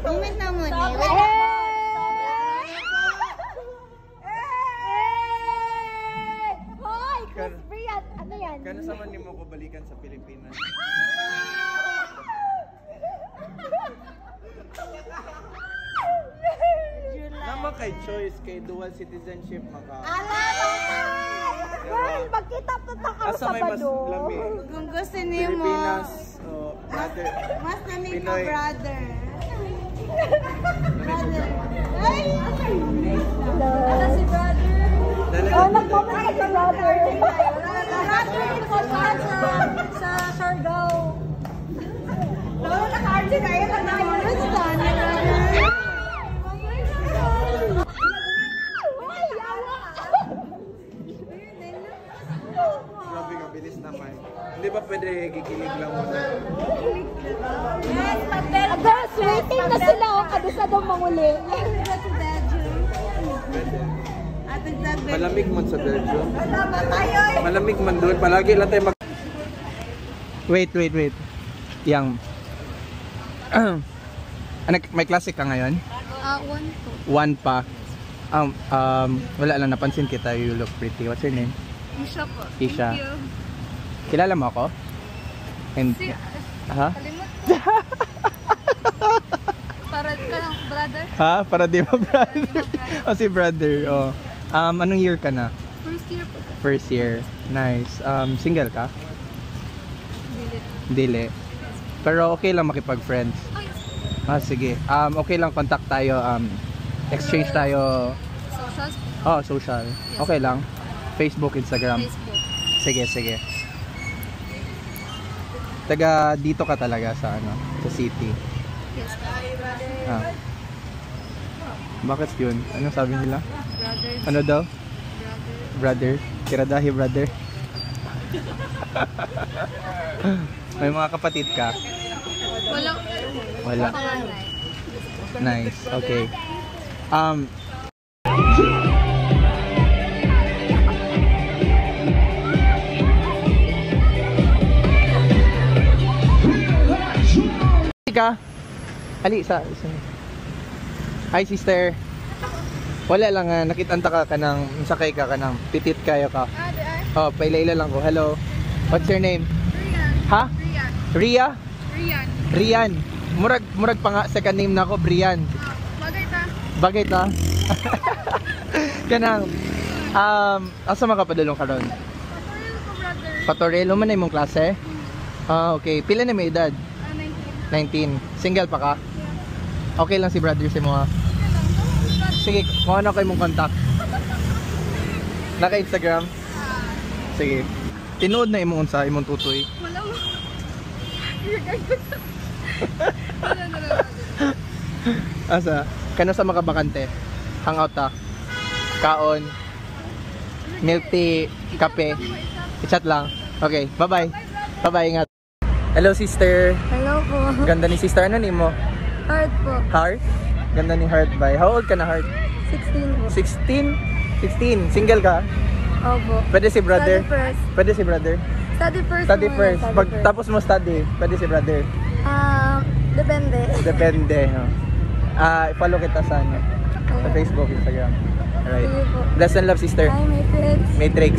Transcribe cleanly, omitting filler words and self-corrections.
Moment na muna. Hoy, Chris Brian. Ano yan? Kano sa man mo ko balikan sa Pilipinas? Nama kay choice kay dual citizenship maka. Girl, magkita pa kami Asa sa may mas Bado. lami? Kung gusto niyo mo, Pilipinas o brother. mas nami ka Pinoy. brother. Brother. Ay! Ano si brother? Oh, nagmamahal ka si brother. Brother sa Siargao. Lolo, naka-RG kayo. Naka-RG brother. Grabe ka, bilis naman. Hindi ba pwede gigilig lang muna? Girls, waiting na sila. Kabisa daw manguli. Malamig man sa Belgium. Malamig man doon. Palagi lang tayo mag... Wait. Yang... may klase ka ngayon? 1 1 po. pa. Wala lang, napansin kita. You look pretty. What's your name? Isha po. Isha. Thank you. Kilala mo ako? And... Ha? Kalimot. Para ka ng brother? Ha? Para di ba brother? O si brother. Oh. Anong year ka na? First year po. First year. Nice. Single ka? Dili. Pero okay lang makipag-friends. Sige. Okay lang, contact tayo. Exchange tayo. Socials? Oh, social. Okay lang. Facebook, Instagram. Facebook. Sige. Taga dito ka talaga sa sa city. Yes. Bakit yun? Ano sabi nila? Brother. Ano daw? Brother. Kiradahi brother. May mga kapatid ka? Wala. Nice. Okay. Ka? Ali sa Hi sister. Wala lang nakitanta ka kanang sakay ka kanang pitit kayo ka. Oh, pailaila lang ko. Hello. What's your name? Rian. Ha? Ria? Rian. Rian. Murag pa nga second name nako, Brian. Bagay ta. Kanang asa makapadulong ka ron? Patorelo man na imong klase? Okay. Pila na may edad? 19. Single pa ka? Okay lang si brother si mo ha? Sige, kung ano kayo mong contact. Naka-Instagram? Sige. Tinood na imong unsa, imong tutoy. Wala mo. Asa? Kano sa makabakante? Hangout ta? Kaon? Milk tea? Kape? I-chat lang? Okay, bye-bye. Bye-bye, ingat. Hello sister. Hello po. Ganda ni sister. Ano name mo? Heart po. Heart? Ganda ni Heart by. How old ka na Heart? 16 po. 16? 16. Single ka? Opo. Pwede si brother? Study first. Pwede si brother? Study first. Study muna. first. Study Pag first. tapos mo study, pwede si brother? Depende. Depende. I-follow kita sa sa Facebook, Instagram. Alright. Sige po. Bless and love sister. Hi, Matrix. Matrix.